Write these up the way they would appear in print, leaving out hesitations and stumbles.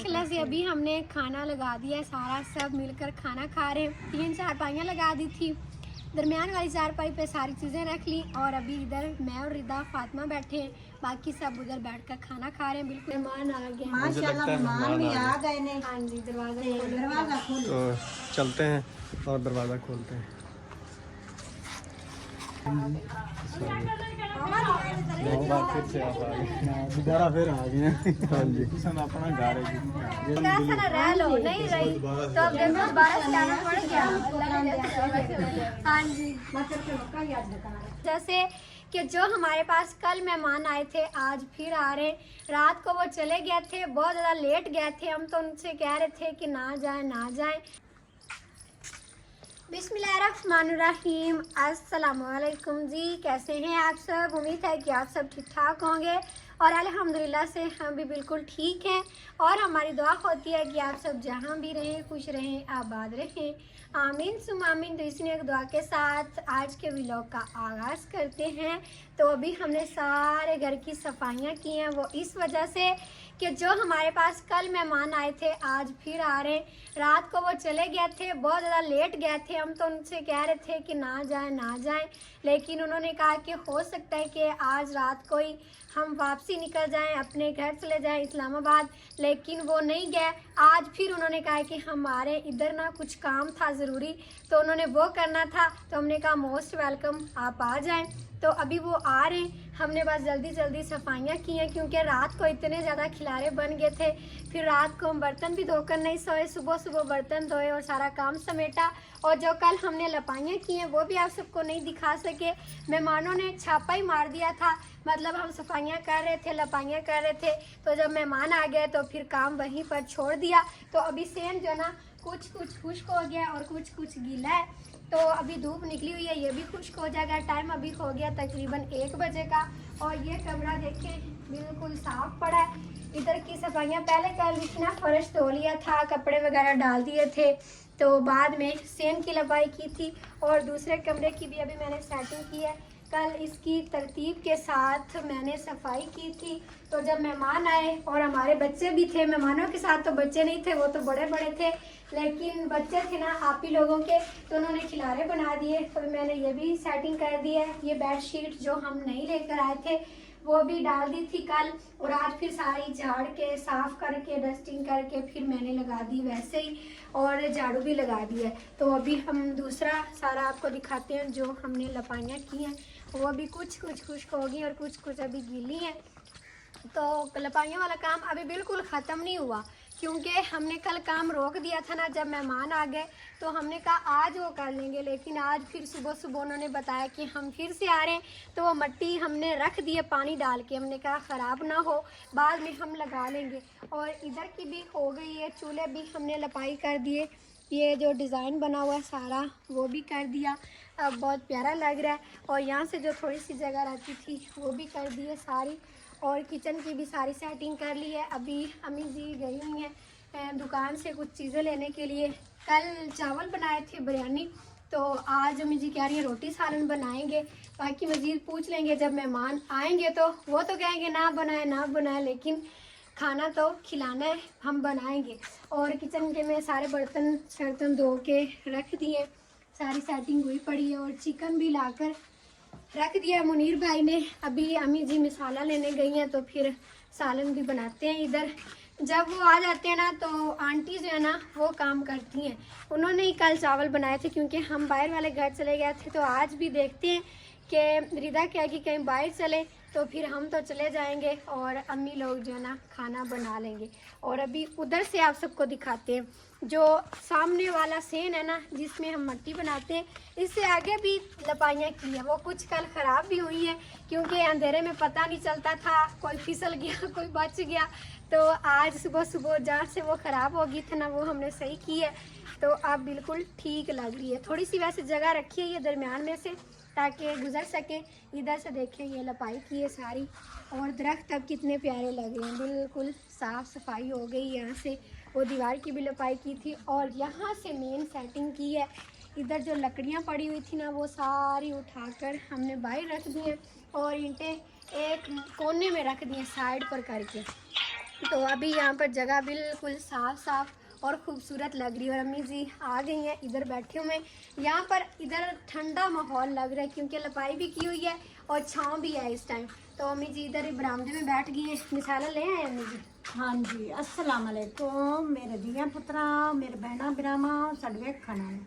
माशाल्लाह से अभी हमने खाना लगा दिया, सारा सब मिलकर खाना खा रहे हैं। 3 चारपाइयाँ लगा दी थी, दरमियान वाली चारपाई पे सारी चीज़ें रख ली और अभी इधर मैं और रिदा फातिमा बैठे हैं, बाकी सब उधर बैठकर खाना खा रहे हैं। बिल्कुल मेहमान आ गए माशाल्लाह, मेहमान भी आ गए ने। हाँ जी, दरवाज़ा खोलो। तो चलते हैं और दरवाज़ा खोलते हैं। फिर से आप आ गए, दोबारा फिर आ गए। हाँ जी, अपना घर है रह लो नहीं रही तो अब देखो दोबारा से आना पड़ गया। हाँ जी, जैसे कि जो हमारे पास कल मेहमान आए थे आज फिर आ रहे। रात को वो चले गए थे, बहुत ज़्यादा लेट गए थे। हम तो उनसे कह रहे थे कि ना जाए ना जाए। बिस्मिल्लाहिर्रहमानिर्रहीम, अस्सलामुअलैकुम जी, कैसे हैं आप सब? उम्मीद है कि आप सब ठीक ठाक होंगे और अल्हम्दुलिल्लाह से हम भी बिल्कुल ठीक हैं। और हमारी दुआ होती है कि आप सब जहाँ भी रहें खुश रहें, आबाद रहें, आमीन सुम आमीन। तो इसी एक दुआ के साथ आज के व्लॉग का आगाज़ करते हैं। तो अभी हमने सारे घर की सफाइयाँ की हैं, वो इस वजह से कि जो हमारे पास कल मेहमान आए थे आज फिर आ रहे। रात को वो चले गए थे, बहुत ज़्यादा लेट गए थे। हम तो उनसे कह रहे थे कि ना जाए ना जाए, लेकिन उन्होंने कहा कि हो सकता है कि आज रात को ही हम वापसी निकल जाएं, अपने घर चले जाएं इस्लामाबाद, लेकिन वो नहीं गए। आज फिर उन्होंने कहा कि हमारे इधर ना कुछ काम था ज़रूरी, तो उन्होंने वो करना था। तो हमने कहा मोस्ट वेलकम, आप आ जाएं। तो अभी वो आ रहे हैं। हमने बस जल्दी जल्दी सफाइयाँ की हैं क्योंकि रात को इतने ज़्यादा खिलारे बन गए थे। फिर रात को हम बर्तन भी धोकर नहीं सोए, सुबह सुबह बर्तन धोए और सारा काम समेटा। और जो कल हमने लपाइयाँ की हैं वो भी आप सबको नहीं दिखा सके। मेहमानों ने छापा ही मार दिया था, मतलब हम सफाइयाँ कर रहे थे, लपाइयाँ कर रहे थे, तो जब मेहमान आ गए तो फिर काम वहीं पर छोड़ दिया। तो अभी सेम जो ना कुछ खुश्क हो गया और कुछ गीला है। तो अभी धूप निकली हुई है, ये भी खुश्क हो जाएगा। टाइम अभी हो गया तकरीबन 1 बजे का। और ये कमरा देखें बिल्कुल साफ पड़ा है। इधर की सफाइयाँ पहले कर ली थी ना, फर्श धो लिया था, कपड़े वगैरह डाल दिए थे, तो बाद में सेन की लपाई की थी। और दूसरे कमरे की भी अभी मैंने सेटिंग की है। कल इसकी तरतीब के साथ मैंने सफाई की थी। तो जब मेहमान आए और हमारे बच्चे भी थे, मेहमानों के साथ तो बच्चे नहीं थे, वो तो बड़े बड़े थे, लेकिन बच्चे थे ना आप ही लोगों के, तो उन्होंने खिलारे बना दिए। तो मैंने ये भी सेटिंग कर दी है। ये बेडशीट जो हम नहीं लेकर आए थे वो भी डाल दी थी कल, और आज फिर सारी झाड़ के साफ करके डस्टिंग करके फिर मैंने लगा दी वैसे ही, और झाड़ू भी लगा दी है। तो अभी हम दूसरा सारा आपको दिखाते हैं जो हमने लपाइयाँ की हैं। वो अभी कुछ खुश्क होगी और कुछ अभी गीली हैं। तो लपाइयों वाला काम अभी बिल्कुल ख़त्म नहीं हुआ क्योंकि हमने कल काम रोक दिया था ना, जब मेहमान आ गए तो हमने कहा आज वो कर लेंगे, लेकिन आज फिर सुबह सुबह उन्होंने बताया कि हम फिर से आ रहे हैं। तो वो मिट्टी हमने रख दी है पानी डाल के, हमने कहा ख़राब ना हो, बाद में हम लगा लेंगे। और इधर की भी हो गई है, चूल्हे भी हमने लपाई कर दिए। ये जो डिज़ाइन बना हुआ है सारा वो भी कर दिया, अब बहुत प्यारा लग रहा है। और यहाँ से जो थोड़ी सी जगह रहती थी वो भी कर दी है सारी, और किचन की भी सारी सेटिंग कर ली है। अभी अम्मी जी गई हुई हैं दुकान से कुछ चीज़ें लेने के लिए। कल चावल बनाए थे बिरयानी, तो आज अम्मी जी कह रही है रोटी सालन बनाएंगे। बाकी मज़ीद पूछ लेंगे जब मेहमान आएंगे, तो वो तो कहेंगे ना बनाए, लेकिन खाना तो खिलाना है, हम बनाएंगे। और किचन के में सारे बर्तन धो के रख दिए, सारी सेटिंग हुई पड़ी है। और चिकन भी लाकर रख दिया मुनीर भाई ने। अभी अम्मी जी मसाला लेने गई हैं, तो फिर सालन भी बनाते हैं इधर। जब वो आ जाते हैं ना तो आंटी जो है ना वो काम करती हैं। उन्होंने ही कल चावल बनाए थे क्योंकि हम बाहर वाले घर चले गए थे। तो आज भी देखते हैं कि रिदा क्या कि कहीं बाहर चले, तो फिर हम तो चले जाएंगे और अम्मी लोग जो है ना खाना बना लेंगे। और अभी उधर से आप सबको दिखाते हैं जो सामने वाला सेन है ना जिसमें हम मट्टी बनाते हैं, इससे आगे भी लपाइयाँ की है। वो कुछ कल ख़राब भी हुई है क्योंकि अंधेरे में पता नहीं चलता था, कोई फिसल गया कोई बच गया। तो आज सुबह सुबह जहाँ से वो ख़राब हो गई थी ना वो हमने सही की है, तो अब बिल्कुल ठीक लग रही है। थोड़ी सी वैसे जगह रखी है ये दरमियान में से ताकि गुजर सके। इधर से देखें ये लपाई की है सारी, और दरख्त अब कितने प्यारे लग रहे हैं, बिल्कुल साफ़ सफाई हो गई। यहाँ से वो दीवार की भी लपाई की थी और यहाँ से मेन सेटिंग की है। इधर जो लकड़ियाँ पड़ी हुई थी ना वो सारी उठाकर हमने बाहर रख दी हैं और ईंटें एक कोने में रख दी हैं साइड पर करके। तो अभी यहाँ पर जगह बिल्कुल साफ साफ और खूबसूरत लग रही है। और अम्मी जी आ गई हैं, इधर बैठे हुए हैं। यहाँ पर इधर ठंडा माहौल लग रहा है क्योंकि लपाई भी की हुई है और छाँव भी है इस टाइम। तो अम्मी जी इधर ही बरामदे में बैठ गई हैं। मिसाला ले आए अम्मी जी? हाँ जी, अस्सलाम वालेकुम मेरे धिया पुत्रा, मेरे भैणा भरावां, साडे वेखण वाले।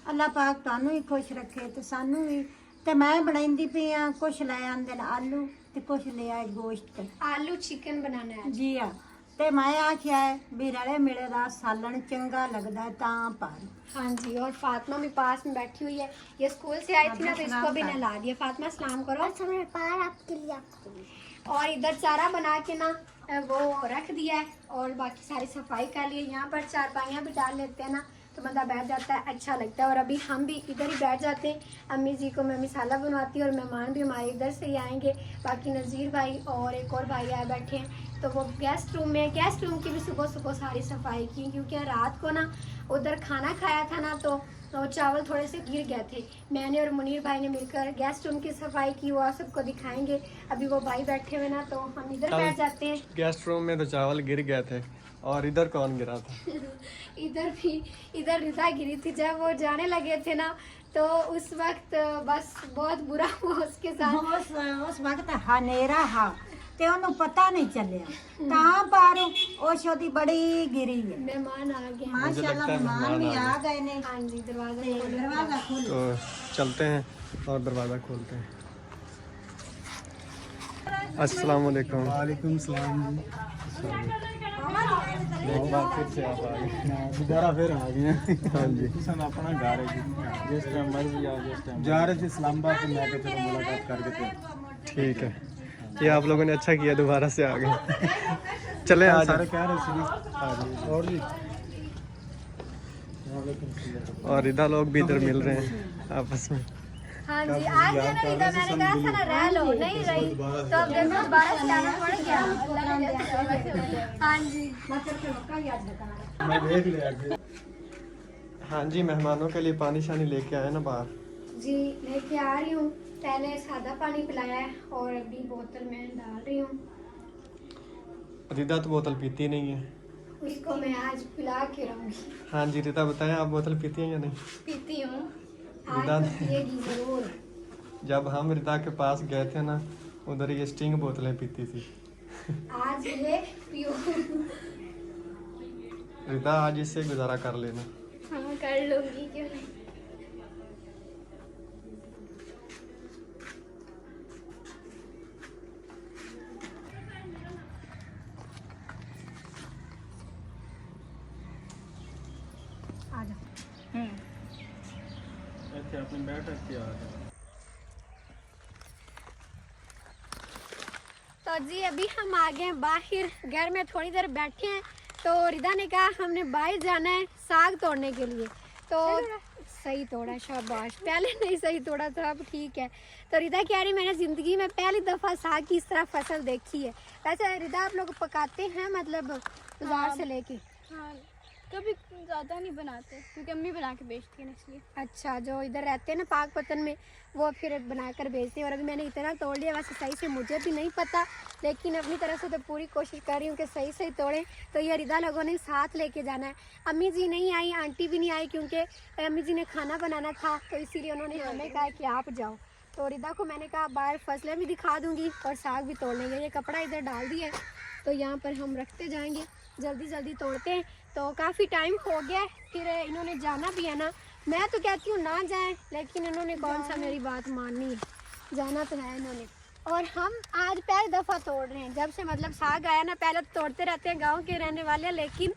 अल्लाह पाक तुहानू ही खुश रखे ते सानू भी। ते मैं बनाईंदी पई आ, कुछ ले आंदे ने आलू ते कुछ ले आए गोश्त। आलू चिकन बनाना है जी हाँ, ते मैं आख्या है भी रले मिले दा सालन चंगा लगदा है तां पर। हाँ जी। और फातिमा भी पास में बैठी हुई है, ये स्कूल से आई थी ना तो इसको भी नहला दिया। फातिमा सलाम करो। अच्छा मेरे पार आपके लिए। और इधर चारा बना के ना वो रख दिया है और बाकी सारी सफाई कर ली है। यहाँ पर चारपाइयाँ भी डाल लेते हैं ना तो बंदा बैठ जाता है, अच्छा लगता है। और अभी हम भी इधर ही बैठ जाते हैं। अम्मी जी को मैं मिसाला बनवाती हूँ और मेहमान भी हमारे इधर से ही आएंगे। बाकी नज़ीर भाई और एक और भाई आए बैठे हैं तो वो गेस्ट रूम में, गेस्ट रूम की भी सुबह सुबह सारी सफाई की क्योंकि रात को ना उधर खाना खाया था ना तो चावल थोड़े से गिर गए थे। मैंने और मुनीर भाई ने मिलकर गेस्ट रूम की सफाई की, वो आप सबको दिखाएंगे। अभी वो भाई बैठे हुए ना तो हम इधर बैठ जाते हैं। गेस्ट रूम में तो चावल गिर गए थे और इधर कौन गिरा था? इधर रिदा गिरी थी। जब वो जाने लगे थे ना तो उस वक्त बस बहुत बुरा हुआ उसके साथ। उस वक्त हनेरा हा ते ओनू पता नहीं चलिया तां पर ओशो दी बड़ी गिरी है। मेहमान आ गए। माशाल्लाह मेहमान भी आ गए ने। हाँ जी, दरवाजा खोलो। तो चलते हैं और दरवाज़ा खोलते हैं। अस्सलाम वालेकुम। वालेकुम सलाम। बहुत बार फिर से आप आ गए, दोबारा फिर आ गए हैं। हाँ जी, सन अपना घर है जी, जिस टाइम मर्जी आओ, जिस टाइम जा रहे थे इस्लामाबाद से, मैं चलो मुलाकात करके थे। ठीक है, ये आप लोगों ने अच्छा किया, दोबारा से आ गए। चले आज सारे कह रहे थे और जी। और इधर लोग भी इधर मिल रहे हैं आपस में। हाँ जी, आज जो ना इधर मैंने कहा था ना रह लो, नहीं रही तो अब देखो दोबारा से आना पड़ गया। हाँ जी, मैं देख लिया। हाँ जी, मेहमानों के लिए पानी शानी लेके आए ना बाहर जी, लेके आ रही हूँ। पहले सादा पानी पिलाया है और अभी बोतल में डाल रही हूँ। रिदा तो बोतल पीती नहीं है, उसको मैं आज पिला के रहूँगी। हाँ जी, रिदा बताएं आप बोतल पीती हैं या नहीं? पीती हूँ, रिदा आज पिएगी जरूर। जब हम रिदा के पास गए थे ना, उधर ये स्टिंग बोतलें पीती थी। आज ये पियो। रिदा आज इससे गुजारा कर लेना। हाँ कर लूँगी, क्यों नहीं। अच्छा, अपने बैठक किया। तो जी अभी हम आ गए हैं बाहर, घर में थोड़ी देर बैठे हैं तो रिदा ने कहा हमने बाहर जाना है साग तोड़ने के लिए। तो सही तोड़ा, शाबाश। पहले नहीं सही तोड़ा था, अब ठीक है। तो रिदा कह रही मैंने ज़िंदगी में पहली दफ़ा साग की इस तरह फसल देखी है। वैसे रिदा आप लोग पकाते हैं मतलब बाजार से लेके? हाँ, कभी ज़्यादा नहीं बनाते क्योंकि अम्मी बना के बेचती है इसलिए। अच्छा, जो इधर रहते हैं ना पाक पतन में, वो फिर बनाकर बेचते हैं। और अभी मैंने इतना तोड़ लिया, वैसे सही से मुझे भी नहीं पता, लेकिन अपनी तरफ से तो पूरी कोशिश कर रही हूँ कि सही सही तोड़ें। तो ये रिदा लोगों ने साथ लेके जाना है। अम्मी जी नहीं आई, आंटी भी नहीं आई क्योंकि अम्मी जी ने खाना बनाना था, तो इसीलिए उन्होंने हमें कहा कि आप जाओ। तो रिदा को मैंने कहा बाहर फसलें भी दिखा दूँगी और साग भी तोड़ लेंगे। ये कपड़ा इधर डाल दिया है तो यहाँ पर हम रखते जाएँगे, जल्दी जल्दी तोड़ते हैं। तो काफ़ी टाइम हो गया है, फिर इन्होंने जाना भी है ना। मैं तो कहती हूँ ना जाएं, लेकिन इन्होंने कौन सा मेरी बात माननी है, जाना तो है इन्होंने। और हम आज पहली दफ़ा तोड़ रहे हैं, जब से मतलब साग आया ना, पहले तो तोड़ते रहते हैं गांव के रहने वाले, लेकिन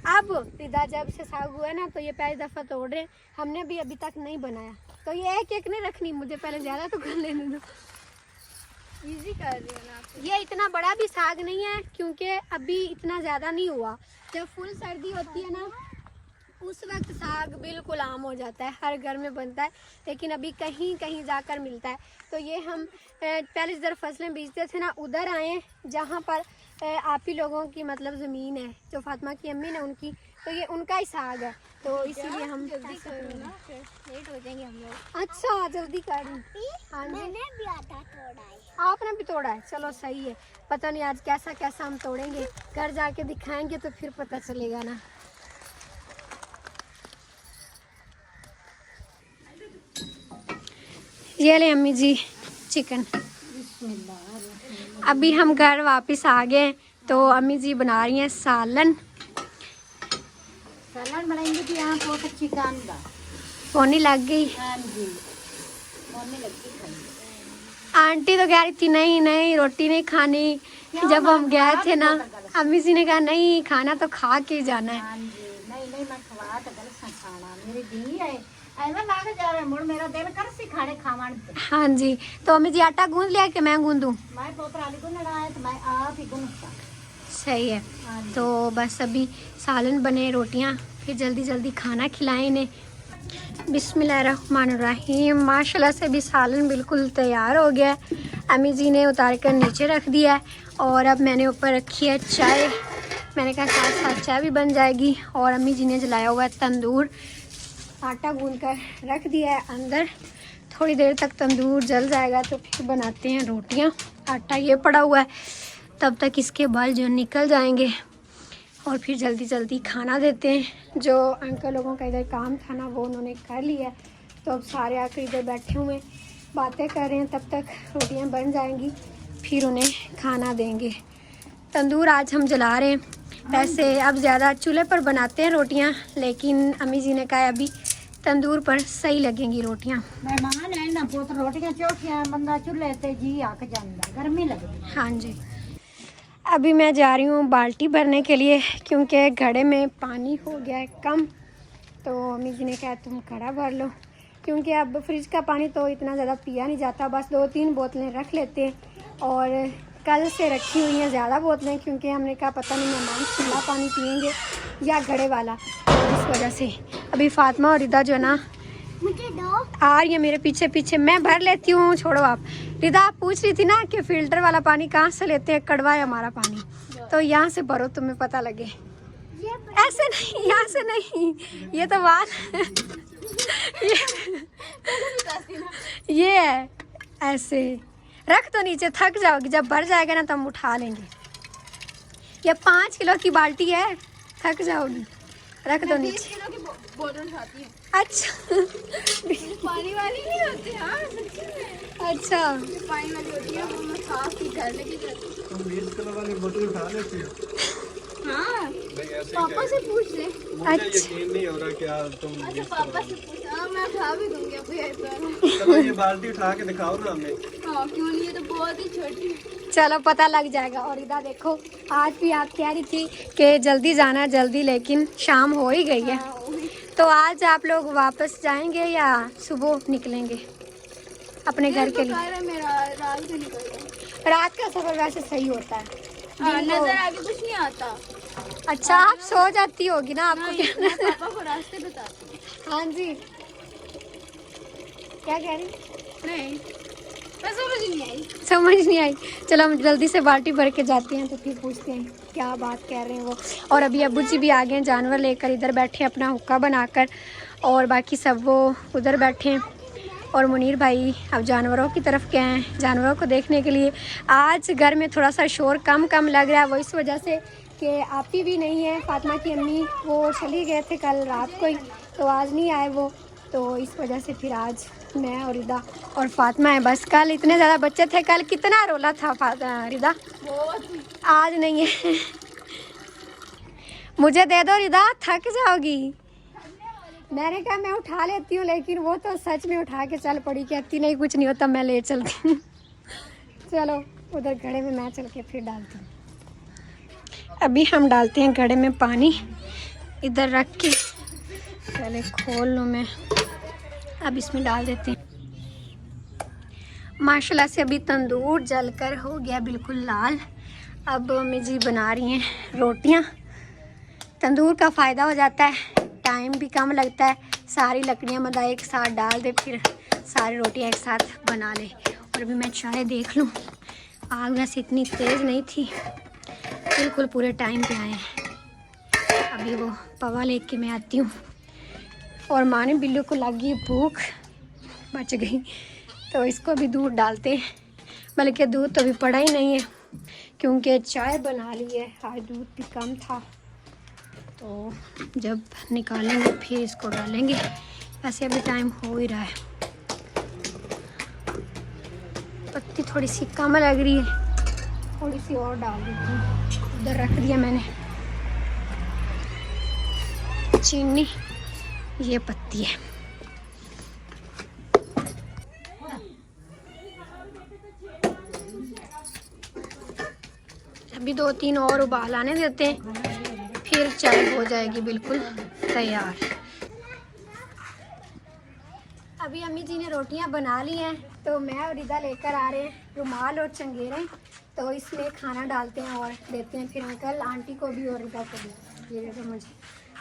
अब रिदा जब से साग हुआ है ना तो ये पहली दफ़ा तोड़ रहे हैं। हमने भी अभी तक नहीं बनाया, तो ये एक एक नहीं रखनी, मुझे पहले ज़्यादा तो कर लेने दो। इजी कर रही है ना आप। ये इतना बड़ा भी साग नहीं है क्योंकि अभी इतना ज़्यादा नहीं हुआ। जब फुल सर्दी होती है ना उस वक्त साग बिल्कुल आम हो जाता है, हर घर में बनता है, लेकिन अभी कहीं कहीं जाकर मिलता है। तो ये हम पहले जिधर फसलें बीजते थे ना उधर आए, जहाँ पर आप ही लोगों की मतलब ज़मीन है, जो फातिमा की अम्मी ने उनकी, तो ये उनका ही साग है। तो इसीलिए हम जल्दी ऐसे करो कर रहे ना, हैं। फिर लेट हो जाएंगे हम लोग। अच्छा जल्दी कर रही हूँ। हाँ जी मैंने भी आधा तोड़ा है। आपने भी तोड़ा है, चलो सही है। पता नहीं आज कैसा कैसा हम तोड़ेंगे, घर जाके दिखाएंगे तो फिर पता चलेगा ना। ये ले अम्मी जी चिकन। अभी हम घर वापस आ गए तो अम्मी जी बना रही हैं सालन। सालन बनाएंगे तो यहाँ बहुत अच्छी चिकन का। फोनी लग गई। हाँ जी, मोने लगी खाई। आंटी तो कह रही थी नहीं नहीं रोटी नहीं खानी। जब हम गए थे ना अम्मी जी ने कहा नहीं खाना तो खा के ही जाना है। हाँ जी, नहीं नहीं मैं खवा तो गल खाना मेरी दी है ऐसा लाग जा रहा है मुड़ मेरा दिल कर सी खाने खावन ते। हाँ जी तो अम्मी जी आटा गूंद लिया कि मैं गूंदूं? मैं पोतरा आली को लड़ाया तो मैं आप ही गुनता। सही है। हाँ जी। तो बस अभी सालन बने, रोटियां, फिर जल्दी जल्दी खाना खिलाएं इन्हें। बिस्मिल्लाहिर्रहमानिर्रहीम। माशाल्लाह से भी सालन बिल्कुल तैयार हो गया है। अम्मी जी ने उतार कर नीचे रख दिया है और अब मैंने ऊपर रखी है चाय। मैंने कहा साथ साथ चाय भी बन जाएगी। और अम्मी जी ने जलाया हुआ है तंदूर, आटा गूंद कर रख दिया है अंदर। थोड़ी देर तक तंदूर जल जाएगा तो फिर बनाते हैं रोटियां। आटा ये पड़ा हुआ है, तब तक इसके बाल जो निकल जाएंगे और फिर जल्दी जल्दी खाना देते हैं। जो अंकल लोगों का इधर काम था ना वो उन्होंने कर लिया है। तो अब सारे आकर इधर बैठे हुए बातें कर रहे हैं, तब तक रोटियां बन जाएंगी फिर उन्हें खाना देंगे। तंदूर आज हम जला रहे हैं। वैसे अब ज़्यादा चूल्हे पर बनाते हैं रोटियां, लेकिन अम्मी जी ने कहा अभी तंदूर पर सही लगेंगी रोटियां। मेहमान है ना पुत रोटियां चौकियां बंदा चूल्हे ते जी आक जांदा गर्मी लगदी। हाँ जी अभी मैं जा रही हूँ बाल्टी भरने के लिए क्योंकि घड़े में पानी हो गया है कम। तो अम्मी जी ने कहा तुम घड़ा भर लो, क्योंकि अब फ्रिज का पानी तो इतना ज़्यादा पिया नहीं जाता, बस 2-3 बोतलें रख लेते हैं। और कल से रखी हुई हैं ज़्यादा बोतलें, क्योंकि हमने कहा पता नहीं मेहमान ठंडा पानी पियेंगे या घड़े वाला, तो इस वजह से। अभी फातिमा और रिदा जो है ना मुझे दो। आ रही है मेरे पीछे पीछे, मैं भर लेती हूँ, छोड़ो आप। रिदा आप पूछ रही थी ना कि फ़िल्टर वाला पानी कहाँ से लेते हैं, कड़वा है हमारा पानी, तो यहाँ से भरो तुम्हें पता लगे। ऐसे नहीं, यहाँ से नहीं, ये तो बात ये है ऐसे। रख दो नीचे, थक जाओगी, जब भर जाएगा ना तो हम उठा लेंगे। ये 5 किलो की बाल्टी है, थक जाओगी, रख दो नीचे। 20 किलो की बोतल उठाती है। अच्छा पानी वाली नहीं होती। हाँ सच्ची में। अच्छा जो पानी वाली होती है वो मैं साफ ही घर लेके जाती हूँ। तुम 20 किलो वाली बोतल उठा लेती हो? हाँ पापा से पूछ ले। मुझे यकीन नहीं हो रहा कि तुम अच्छा पापा से पूछ। हाँ मैं उठा भी दूंगी अभी ऐसा। चलो ये बाल्टी उठा के दिखाओ ना हमें। हाँ क्यों नहीं, ये तो बहुत ही छोटी है। चलो पता लग जाएगा। और इधर देखो आज भी आप कह रही थी कि जल्दी जाना जल्दी, लेकिन शाम हो ही गई है। तो आज आप लोग वापस जाएंगे या सुबह निकलेंगे अपने घर के लिए? मेरा रात को निकल गया। रात का सफर वैसे सही होता है। नजर आगे कुछ नहीं आता। अच्छा आप सो जाती होगी ना, आपको नहीं, क्या? मैं पापा को रास्ते बताती हूँ। हाँ जी क्या कह रही? नहीं मैं समझ नहीं आई। समझ नहीं आई। चलो हम जल्दी से बाल्टी भर के जाते हैं तो फिर पूछते हैं क्या बात कह रहे हैं वो। और अभी अब्बू जी भी आ गए हैं जानवर लेकर, इधर बैठे हैं अपना हुक्का बनाकर, और बाकी सब वो उधर बैठे हैं। और मुनीर भाई अब जानवरों की तरफ गए हैं जानवरों को देखने के लिए। आज घर में थोड़ा सा शोर कम लग रहा है, वो इस वजह से कि आपी भी नहीं है, फातिमा की अम्मी वो चली गए थे कल रात को ही, तो आज नहीं आए वो, तो इस वजह से फिर आज मैं और रिदा और फातिमा है बस। कल इतने ज़्यादा बच्चे थे, कल कितना रोला था रिदा, आज नहीं है। मुझे दे दो रिदा, थक जाओगी। मैंने कहा मैं उठा लेती हूँ, लेकिन वो तो सच में उठा के चल पड़ी, कहती नहीं कुछ नहीं होता मैं ले चलती हूँ। चलो उधर घड़े में मैं चल के फिर डालती हूँ। अभी हम डालते हैं घड़े में पानी, इधर रख के पहले खोल लूँ मैं, अब इसमें डाल देते हैं। माशाल्लाह से अभी तंदूर जलकर हो गया बिल्कुल लाल। अब अम्मी जी बना रही हैं रोटियां। तंदूर का फ़ायदा हो जाता है, टाइम भी कम लगता है, सारी लकड़ियां मदा एक साथ डाल दे, फिर सारी रोटियां एक साथ बना ले। और अभी मैं चाय देख लूँ, आग वैसे इतनी तेज़ नहीं थी, बिल्कुल पूरे टाइम पे आए हैं। अभी वो पवा लेके मैं आती हूँ। और माँ ने बिल्लू को लगी भूख, बच गई, तो इसको भी दूध डालते हैं। बल्कि दूध तो अभी पड़ा ही नहीं है क्योंकि चाय बना ली है, आज दूध भी कम था, तो जब निकालेंगे फिर इसको डालेंगे। वैसे अभी टाइम हो ही रहा है। पत्ती थोड़ी सी कम लग रही है, थोड़ी सी और डाल देती हूँ। उधर रख दिया मैंने चीनी, ये पत्ती है। अभी 2-3 और उबाल आने देते हैं, फिर चाय हो जाएगी बिल्कुल तैयार। अभी अम्मी जी ने रोटियां बना ली हैं, तो मैं और रिदा लेकर आ रहे हैं रुमाल और चंगेरे, तो इसमें खाना डालते हैं और देते हैं फिर अंकल आंटी को भी और रिदा को भी। ये देखो मुझे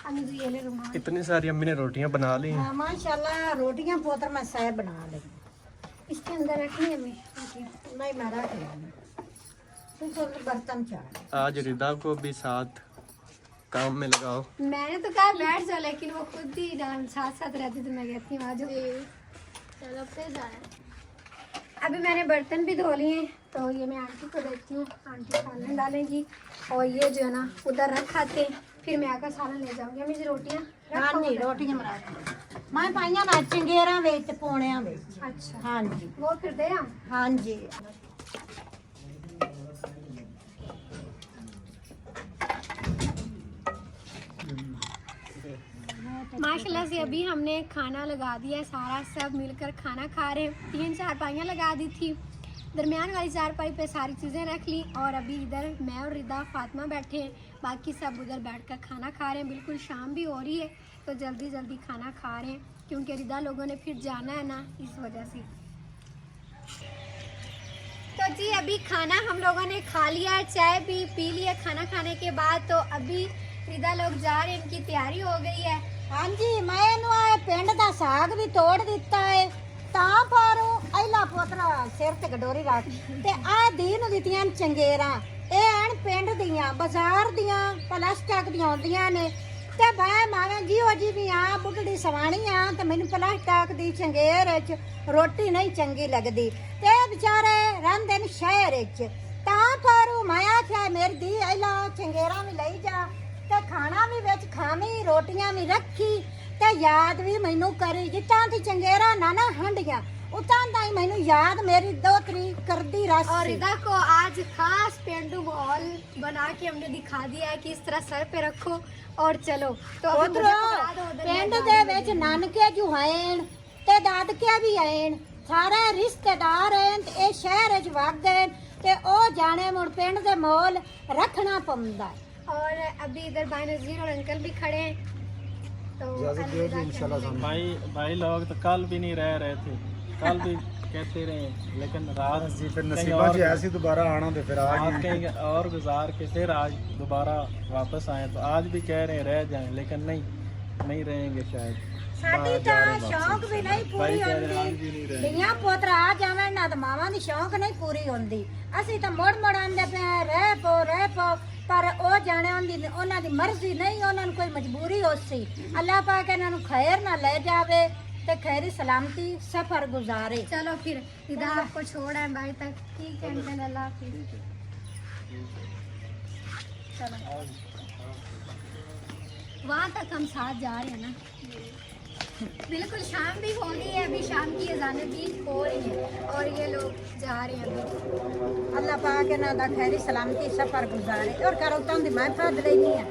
अम्मी जी, ये ले रुमाल। इतनी सारी अम्मी ने रोटियां बना ली हैं। हाँ माशाल्लाह, रोटियां पोतर मैं सह बना ली। इसके अंदर रखनी है अम्मी रोटियां? नहीं मैं रख लेंगी, तो बर्तन चाह। आज रिदा को भी साथ काम में लगाओ। मैंने तो कहा बैठ जाओ, लेकिन वो खुद ही साथ साथ रहती, तो मैं कहती हूँ आज। चलो फिर जाना। अभी मैंने बर्तन भी धो लिए हैं, तो ये मैं आंटी को देती हूँ, आंटी सालन डालेंगी, और ये जो है ना उधर रख खाते हैं, फिर मैं आकर सालन ले जाऊँगी। अम्मी जी रोटियाँ हाँ जी, रोटियां बना मैं पाइयां ना चंगेरा विच पौणियां विच। अच्छा, हाँ जी, वो फिर दे हम। हाँ जी। माशाल्लाह से अभी हमने खाना लगा दिया है, सारा सब मिलकर खाना खा रहे हैं। 3 चारपाइयाँ लगा दी थी, दरमियान वाली चारपाई पे सारी चीज़ें रख ली, और अभी इधर मैं और रिदा फातिमा बैठे हैं, बाकी सब उधर बैठकर खाना खा रहे हैं। बिल्कुल शाम भी हो रही है, तो जल्दी जल्दी खाना खा रहे हैं क्योंकि रिदा लोगों ने फिर जाना है ना, इस वजह से। तो जी अभी खाना हम लोगों ने खा लिया है, चाय भी पी लिया खाना खाने के बाद, तो अभी रिदा लोग जा रहे हैं, इनकी तैयारी हो गई है। हाँ जी, मैं इन्हू आए पिंड दा साग भी तोड़ दिता है, तां पर अला पोतरा सिर ते गडोरी रख ते आ दीन दित्तियां चंगेरा। ए हन पिंड दियां, बाजार दियां, प्लास्टिक दियां होंदियां ने, ते मैं मावे जियो जी भी आ बुढ़ड़ी सवाणी आ, ते मैनू प्लास्टिक दी चंगेर च रोटी नहीं चंगी लगदी, ते बेचारे रहिंदे न शहर च, तां पर मैं आख्या मेरी दी अला चंगेरा भी लई जा, ते खाना भी विच खावी, रोटियां भी रखी, ते याद भी मैनू करी, जितां दी चंगेरा ना हंडिया उतां दा ही मैनू याद मेरी दोतरी करदी रस। और रिदा को आज खास पेंडू माहौल बना के हमने दिखा दिया है कि इस तरह सर पे रखो और चलो। तो अभी मुझे बता दो, उधर पिंड ले दे विच नानके जो हैं ते दादके भी हैं, सारे रिश्तेदार हैं, ते ए शहर च वग गए, ते ओ जाने मुड़ पिंड दे माहौल रखना पौंदा है। और अभी इधर भाई नज़ीर और अंकल भी खड़े हैं, तो भाई लोग तो कल भी नहीं रह रहे थे, कल भी कहते रहे, लेकिन रात जी फिर नसीबा जी ऐसी दोबारा आना, तो फिर आ रात गए। कहीं और गुजार के फिर आज दोबारा वापस आए, तो आज भी कह रहे हैं रह जाएं, लेकिन नहीं रहेंगे शायद। साडी तां शौक भी नहीं पूरी होंदी, धियां पोतरा आ जावन ना, तो मावां दी शौक नहीं पूरी होंदी। ਅਸੀਂ ਤਾਂ ਮੁੜ ਆਂਦੇ ਪਏ ਰਹਿ ਪੋ, ਪਰ ਉਹ ਜਾਣੇ ਉਹਨਾਂ ਦੀ ਮਰਜ਼ੀ ਨਹੀਂ, ਉਹਨਾਂ ਨੂੰ ਕੋਈ ਮਜਬੂਰੀ ਹੋਸੀ। ਅੱਲਾਹ ਪਾਕ ਇਹਨਾਂ ਨੂੰ ਖੈਰ ਨਾ ਲੈ ਜਾਵੇ ਤੇ ਖੈਰੀ सलामती सफर गुजारे। चलो फिर रिदा आपको छोड़ है भाई तक, ठीक है अंकल, अल्लाह हाफिज़। चलो वहाँ तक हम साथ जा रहे हैं ना। बिल्कुल शाम भी हो गई है, अभी शाम की अज़ानें भी हो रही हैं और ये लोग जा रहे हैं अभी। अल्लाह पाक ਇਹਨਾਂ ਦਾ ਖੈਰੀ सलामती सफर गुजारे। और ਘਰੋਂ ਤਾਂ ਦੀ ਮੈਂ ਫੜ ਲੈਣੀ ਆ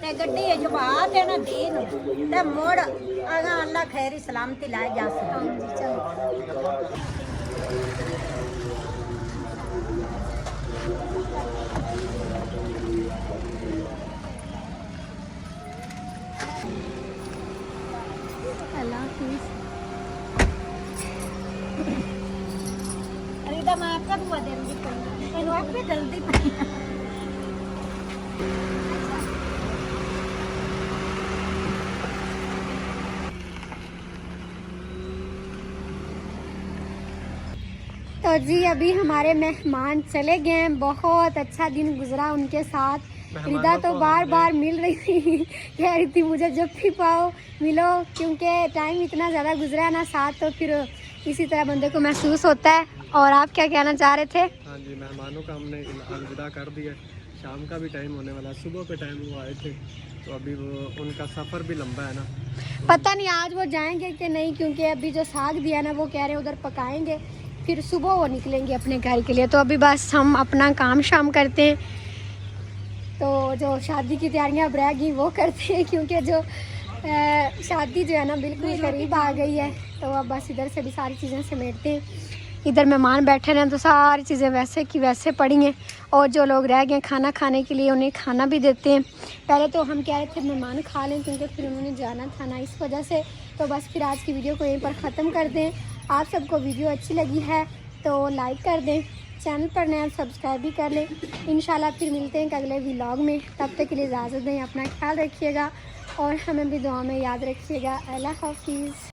ਤੇ ਗੱਡੀ ਜਵਾ ਤੇ ਨਾ ਦੀ ਨੂੰ ਤੇ ਮੋੜ ਆਗਾ, ਅੱਲਾਹ ਖੈਰੀ सलामती ਲੈ ਜਾ ਸਕੇ। हाँ जी चलो। अल्लाह हाफिज़। रीदा मैं आपका बुआ जल्दी पड़ी, आप भी जल्दी पड़ी। तो जी अभी हमारे मेहमान चले गए हैं, बहुत अच्छा दिन गुजरा उनके साथ। रिदा तो बार बार मिल रही थी, कह रही थी मुझे जब भी पाओ मिलो, क्योंकि टाइम इतना ज़्यादा गुजरा है ना साथ, तो फिर इसी तरह बंदे को महसूस होता है। और आप क्या कहना चाह रहे थे? हाँ जी, मेहमानों का हमने अलविदा कर दिया, शाम का भी टाइम होने वाला, सुबह पे टाइम वो आए थे, तो अभी वो उनका सफ़र भी लंबा है ना, पता नहीं आज वो जाएंगे कि नहीं, क्योंकि अभी जो साग दिया ना वो कह रहे हैं उधर पकाएंगे, फिर सुबह वो निकलेंगे अपने घर के लिए। तो अभी बस हम अपना काम शाम करते हैं, तो जो शादी की तैयारियां अब रह गई वो करते हैं, क्योंकि जो शादी जो है ना बिल्कुल करीब आ गई है। तो अब बस इधर से भी सारी चीज़ें समेटते हैं। इधर मेहमान बैठे हैं तो सारी चीज़ें वैसे की वैसे पड़ी हैं, और जो लोग रह गए खाना खाने के लिए उन्हें खाना भी देते हैं। पहले तो हम कह रहे थे मेहमान खा लें, क्योंकि फिर उन्होंने जाना था ना, इस वजह से। तो बस फिर आज की वीडियो को यहीं पर ख़त्म कर दें। आप सबको वीडियो अच्छी लगी है तो लाइक कर दें, चैनल पर नए सब्सक्राइब भी कर लें। इंशाल्लाह फिर मिलते हैं अगले व्लॉग में, तब तक के लिए इजाज़त दें, अपना ख्याल रखिएगा और हमें भी दुआ में याद रखिएगा। अल्लाह हाफिज़।